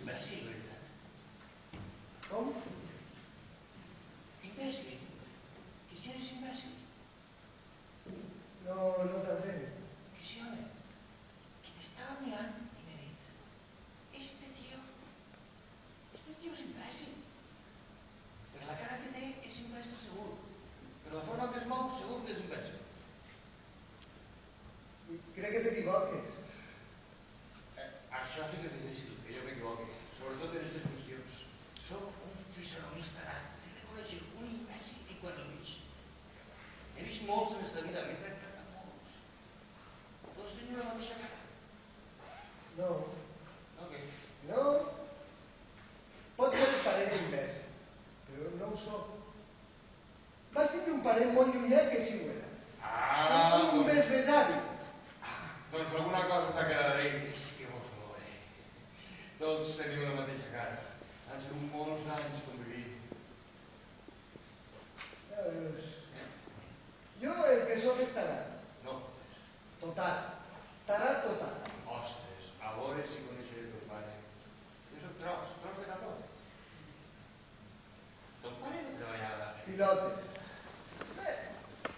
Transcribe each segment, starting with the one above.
imbècil, veritat. Com? Imbècil? Que si eres imbècil? No t'entenc. Que sí, home. Que t'estava mirant i m'he dit, este tío és imbècil. Per la cara que té és imbècil segur. Per la forma que es mou segur que és imbècil. Crec que t'equivoques. Això sí que és difícil, que jo m'equivoqui. Sobretot en aquestes qüestions. Soc un fisonomista nat. Sé de conèixer un imbècil i quan el veig. He vist molts en esta vida, m'he tractat amb molts. Tots tenen la mateixa cara. No. No, què? No. Pot ser que pareix imbècil, però no ho soc. Vas tindre un parell molt llunyà que sí ho era. Un besbesavi. Doncs alguna cosa t'ha quedat a dir. És que vos veuré. Tots teniu la mateixa cara. Han sigut molts anys convivint. Ja veus. Jo el que soc és tarat. No. Total. Tarat total. Ostres, a veure si coneixeré ton pare. Jo soc tros de capot. Ton pare no treballava. Pilotes.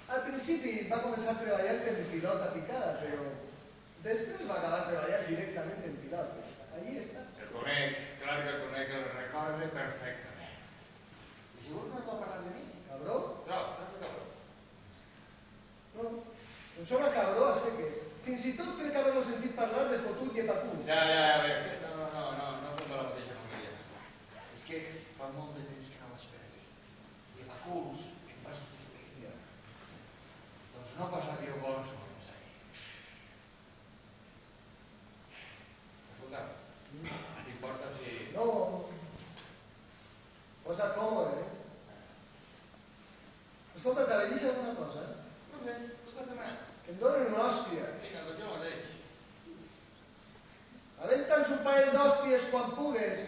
Al principi va començar treballant en pilota picada, però després va acabar treballant directament en pilotes. Allí està. El conec, clar que el conec, el recorde perfectament. I segur que no va parlar de mi? Cabró? Tros de cabró. No. No sóc a cabró a seques. Fins i tot crec haver-lo sentit parlar de fotut i epatús. Ja, és que no som de la mateixa família. És que fa molt de temps que no vaig per allí. I epaculs em va substituir. Doncs no passaria bons moments allí. Escolta, t'importa si... No. Posa't còmode, Escolta, t'avellis alguna cosa, No sé, tu t'has demanat. Que em donen una hòstia. Vinga, doncs jo mateix. Havent-te'ns un parell d'hòsties quan pugues,